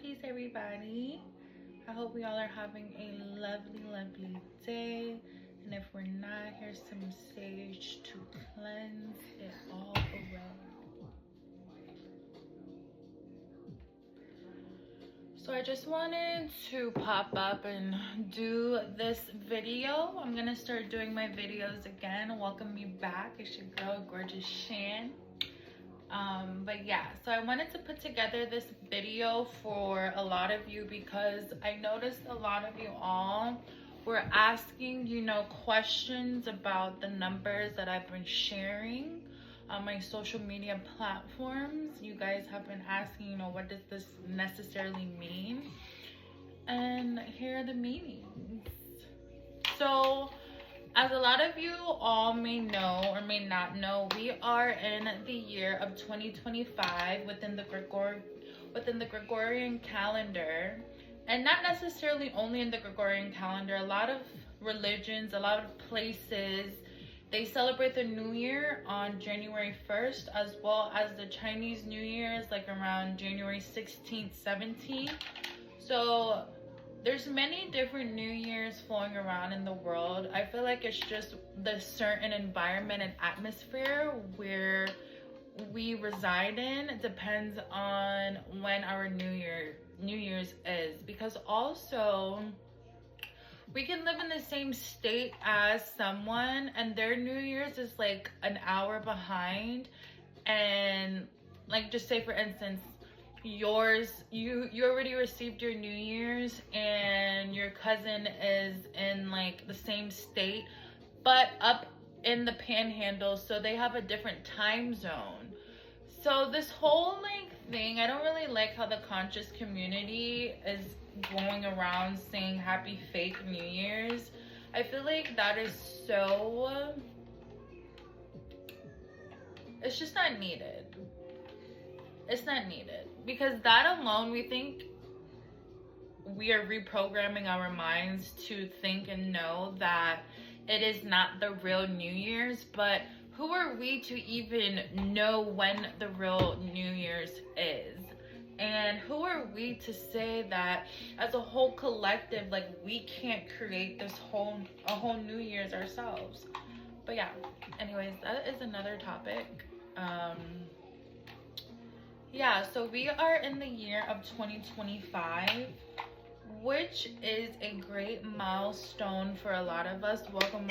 Peace, everybody. I hope we all are having a lovely day. And if we're not, here's some sage to cleanse it all away. So I just wanted to pop up and do this video. I'm gonna start doing my videos again. Welcome me back. It's your girl, Gorgeous Shan. But yeah, so I wanted to put together this video for a lot of you because I noticed a lot of you all were asking, questions about the numbers that I've been sharing on my social media platforms. You guys have been asking, what does this necessarily mean? And here are the meanings. So, as a lot of you all may know or may not know, we are in the year of 2025 within the Gregorian calendar, and not necessarily only in the Gregorian calendar. A lot of religions, a lot of places, they celebrate the New Year on January 1st, as well as the Chinese New Year's like around January 16th, 17th. So there's many different New Year's flowing around in the world. I feel like it's just the certain environment and atmosphere where we reside in. It depends on when our New Year's is. Because also, we can live in the same state as someone and their New Year's is like an hour behind. And like, just say for instance, you already received your New Year's and your cousin is in like the same state but up in the panhandle, so they have a different time zone. So this whole thing, I don't really like how the conscious community is going around saying happy fake New Year's. I feel like that is so, it's just not needed. It's not needed, because that alone, we think we are reprogramming our minds to think and know that it is not the real New Year's. But who are we to even know when the real New Year's is? And who are we to say that as a whole collective, like, we can't create a whole New Year's ourselves? But yeah, anyways, that is another topic. Yeah, so we are in the year of 2025, which is a great milestone for a lot of us. Welcome.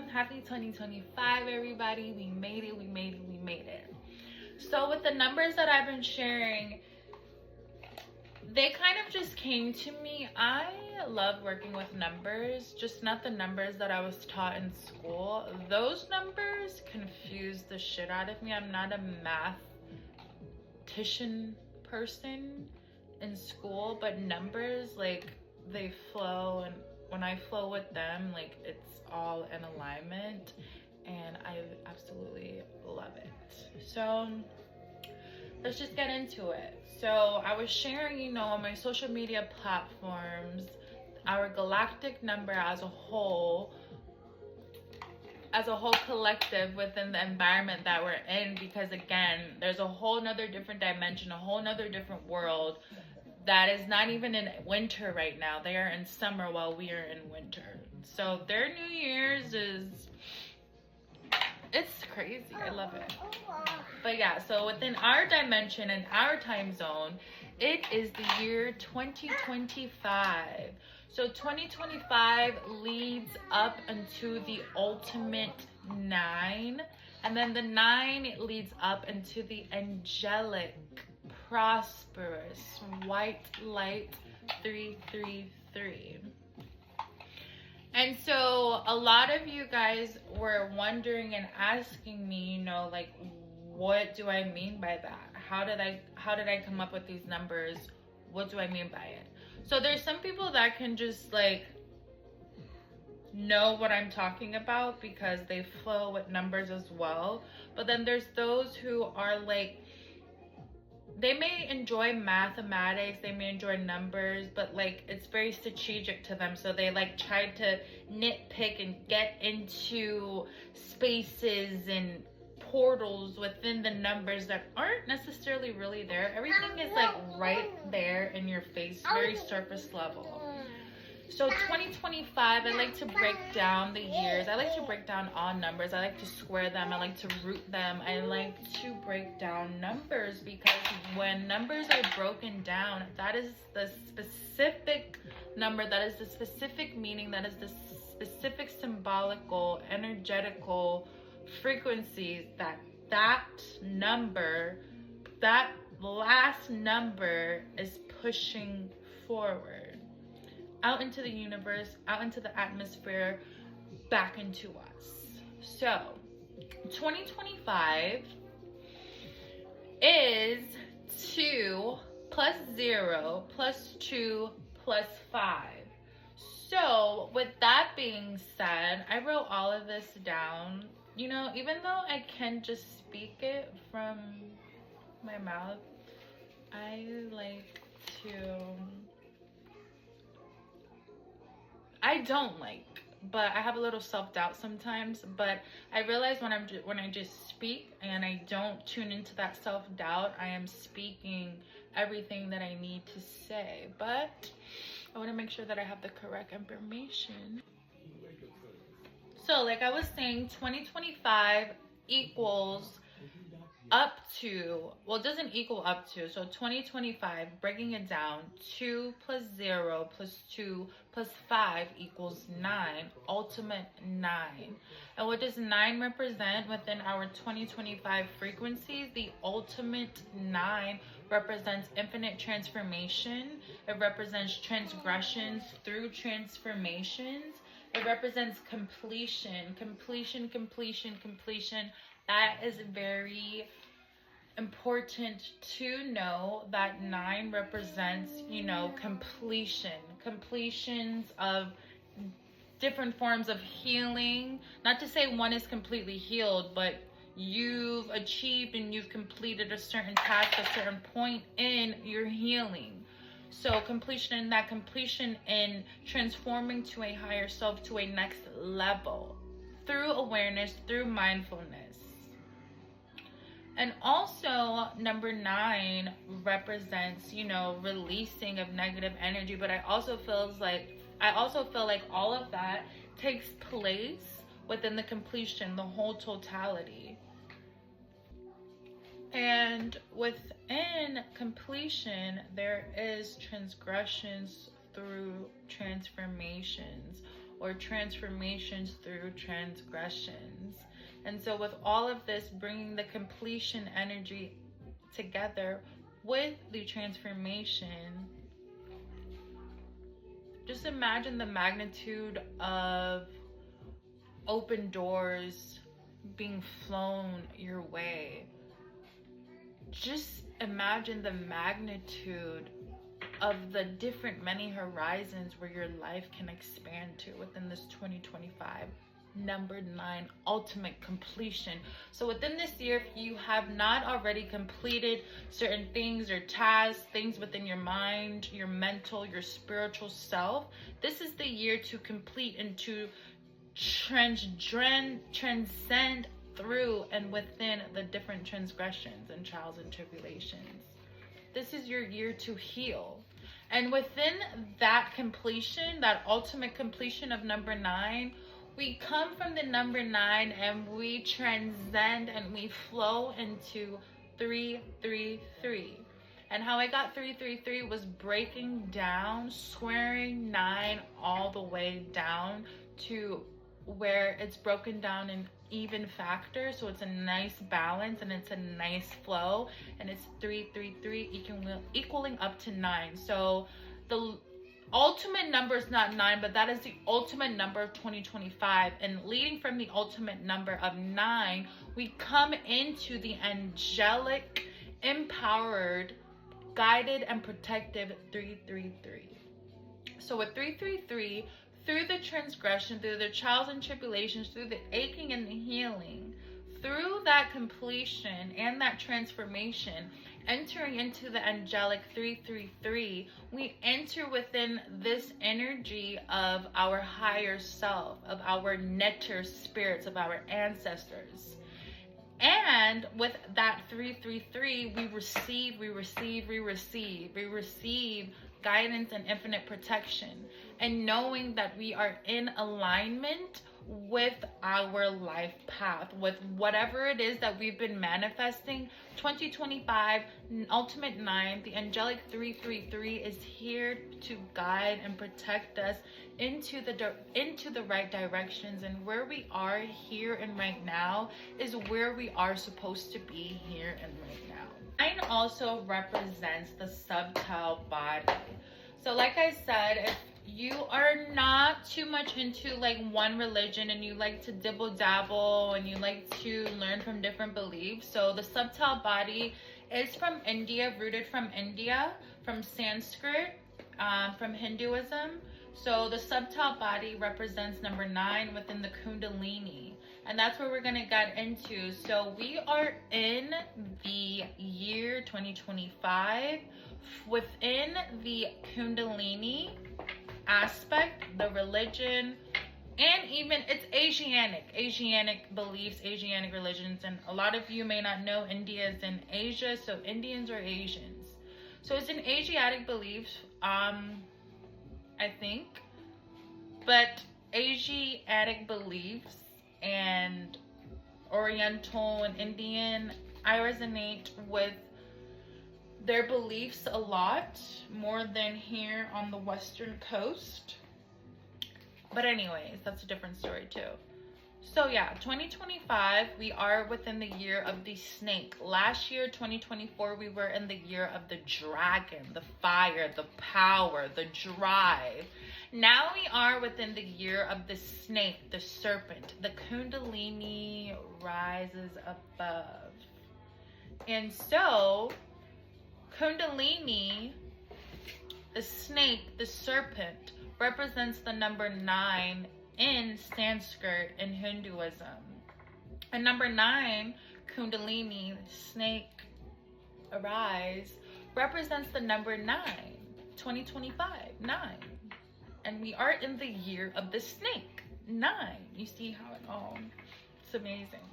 Happy 2025, everybody. We made it. So with the numbers that I've been sharing, they kind of just came to me. I love working with numbers, just not the numbers that I was taught in school. Those numbers confuse the shit out of me. I'm not a mathematician person in school, but numbers, like, they flow, and when I flow with them, like, it's all in alignment, and I absolutely love it. So let's just get into it. So I was sharing, on my social media platforms, our galactic number as a whole collective within the environment that we're in, because again, there's a whole nother different dimension, a whole nother different world that is not even in winter right now. They are in summer while we are in winter. So their New Year's it's crazy. I love it. But yeah, so within our dimension and our time zone, it is the year 2025. So 2025 leads up into the ultimate 9. And then the 9 leads up into the angelic, prosperous, white light 333. And so a lot of you guys were wondering and asking me, like, what do I mean by that? How did I come up with these numbers? What do I mean by it? So there's some people that can just like know what I'm talking about because they flow with numbers as well. But then there's those who are like, they may enjoy mathematics, they may enjoy numbers, but like it's very strategic to them. So they like try to nitpick and get into spaces and portals within the numbers that aren't necessarily really there. Everything is like right there in your face, very surface level. So 2025, I like to break down the years. I like to break down all numbers. I like to square them. I like to root them. I like to break down numbers, because when numbers are broken down, that is the specific number, that is the specific meaning, that is the specific symbolical, energetical frequencies that number, that last number is pushing forward out into the universe, out into the atmosphere, back into us. So 2025 is 2 plus 0 plus 2 plus 5. So with that being said, I wrote all of this down. You know, even though I can just speak it from my mouth, I like to... I don't like, but I have a little self-doubt sometimes. But I realize when I just speak and I don't tune into that self-doubt, I am speaking everything that I need to say. But I want to make sure that I have the correct information. So like I was saying, 2025 equals up to, well, it doesn't equal up to, so 2025, breaking it down, 2 plus 0 plus 2 plus 5 equals 9, ultimate 9. And what does 9 represent within our 2025 frequencies? The ultimate 9 represents infinite transformation. It represents transgressions through transformations. It represents completion. That is very important to know, that 9 represents, you know, completions of different forms of healing. Not to say one is completely healed, but you've achieved and you've completed a certain task, a certain point in your healing. So completion in transforming to a higher self, to a next level, through awareness, through mindfulness. And also number 9 represents, you know, releasing of negative energy. But I also feel like all of that takes place within the completion, the whole totality. And within completion, there is transgressions through transformations, or transformations through transgressions. And so with all of this, bringing the completion energy together with the transformation, just imagine the magnitude of open doors being flown your way. Just imagine the magnitude of the different many horizons where your life can expand to within this 2025. Number 9, ultimate completion. So within this year, if you have not already completed certain things or tasks, things within your mind, your mental, your spiritual self, this is the year to complete and to transcend through and within the different transgressions and trials and tribulations. This is your year to heal. And within that completion, that ultimate completion of number 9, we come from the number 9 and we transcend and we flow into 333. And how I got 333 was breaking down, squaring 9 all the way down to where it's broken down in even factor, so it's a nice balance and it's a nice flow, and it's 333 equaling up to 9. So the ultimate number is not 9, but that is the ultimate number of 2025. And leading from the ultimate number of 9, we come into the angelic, empowered, guided, and protective 333. So with 333, through the transgression, through the trials and tribulations, through the aching and the healing, through that completion and that transformation, entering into the angelic 333, we enter within this energy of our higher self, of our netter spirits, of our ancestors. And with that 333, we receive guidance and infinite protection. And knowing that we are in alignment with our life path, with whatever it is that we've been manifesting. 2025, Ultimate 9, the angelic 333 is here to guide and protect us into the right directions. And where we are here and right now is where we are supposed to be here and right now. 9 also represents the subtle body. So like I said, if you are not too much into like one religion and you like to dibble dabble and you like to learn from different beliefs, so the subtle body is from India, rooted from India, from Sanskrit, from Hinduism. So the subtle body represents number 9 within the Kundalini, and that's where we're gonna get into. So we are in the year 2025 within the Kundalini aspect, the religion, and even it's Asiatic beliefs, Asiatic religions. And a lot of you may not know India is in Asia, so Indians are Asians. So it's an Asiatic beliefs, I think, but Asiatic beliefs and Oriental and Indian, I resonate with their beliefs a lot more than here on the Western coast. But anyways, that's a different story too. So yeah, 2025, we are within the year of the snake. Last year, 2024, we were in the year of the dragon, the fire, the power, the drive. Now we are within the year of the snake, the serpent. The Kundalini rises above. And so Kundalini, the snake, the serpent, represents the number 9 in Sanskrit in Hinduism. And number 9, Kundalini, snake, arise, represents the number 9, 2025, 9. And we are in the year of the snake, 9. You see how it all, it's amazing.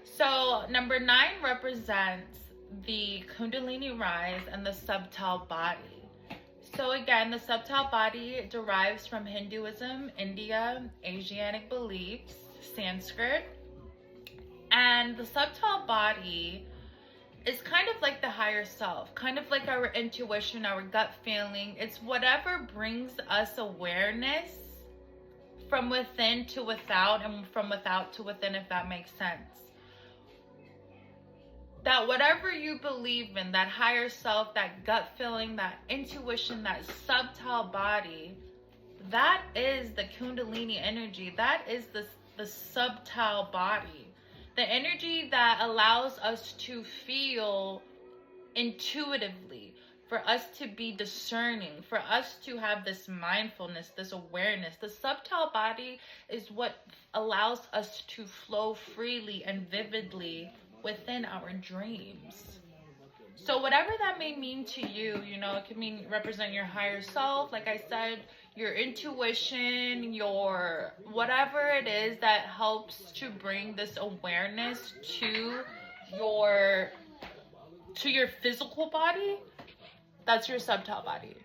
So number 9 represents the Kundalini rise and the subtle body. So again, the subtle body derives from Hinduism, India, Asiatic beliefs, Sanskrit. And the subtle body is kind of like the higher self, kind of like our intuition, our gut feeling. It's whatever brings us awareness from within to without, and from without to within, if that makes sense. That whatever you believe in, that higher self, that gut feeling, that intuition, that subtle body, that is the Kundalini energy. That is the subtle body. The energy that allows us to feel intuitively, for us to be discerning, for us to have this mindfulness, this awareness. The subtle body is what allows us to flow freely and vividly within our dreams. So whatever that may mean to you, you know, it can mean represent your higher self, like I said, your intuition, your whatever it is that helps to bring this awareness to your physical body. That's your subtle body.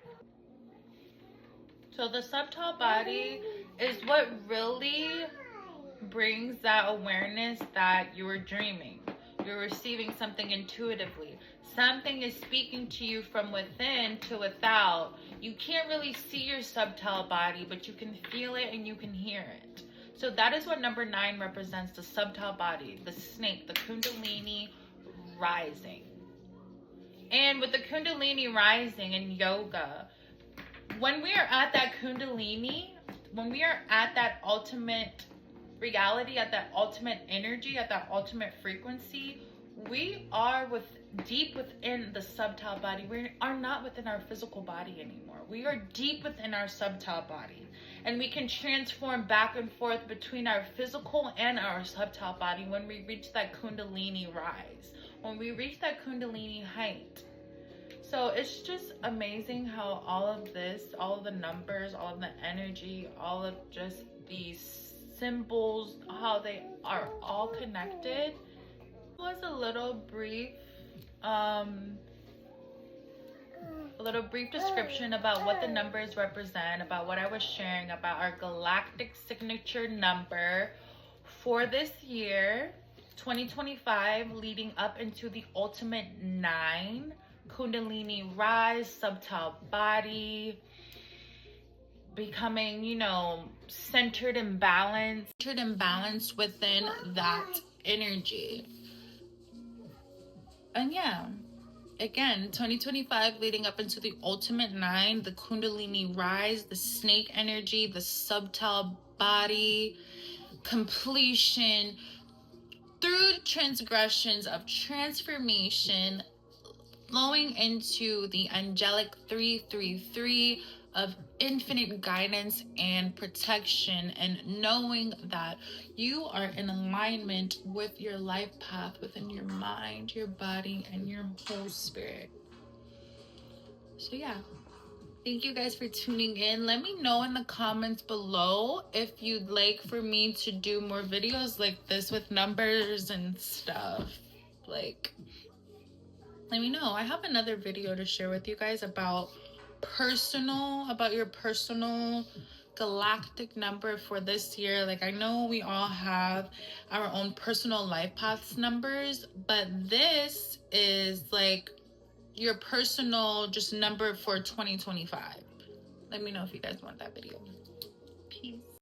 So the subtle body is what really brings that awareness that you were dreaming. You're receiving something intuitively. Something is speaking to you from within to without. You can't really see your subtle body, but you can feel it and you can hear it. So that is what number 9 represents, the subtle body, the snake, the Kundalini rising. And with the Kundalini rising in yoga, when we are at that Kundalini, when we are at that ultimate reality, at that ultimate energy, at that ultimate frequency, we are deep within the subtle body. We are not within our physical body anymore. We are deep within our subtle body, and we can transform back and forth between our physical and our subtle body when we reach that Kundalini rise, when we reach that Kundalini height. So it's just amazing how all of this, all of the numbers, all of the energy, all of just these symbols, how they are all connected Was a little brief description about what the numbers represent, about what I was sharing about our galactic signature number for this year 2025, leading up into the ultimate 9, Kundalini rise, subtle body, becoming, you know, centered and balanced within that energy. And yeah, again, 2025 leading up into the ultimate 9, the Kundalini rise, the snake energy, the subtle body, completion through transgressions of transformation, flowing into the angelic 333 of infinite guidance and protection, and knowing that you are in alignment with your life path within your mind, your body, and your whole spirit. So yeah, thank you guys for tuning in. Let me know in the comments below if you'd like for me to do more videos like this with numbers and stuff. Like, let me know. I have another video to share with you guys about your personal galactic number for this year. Like, I know we all have our own personal life paths numbers, but this is like your personal just number for 2025. Let me know if you guys want that video. Peace.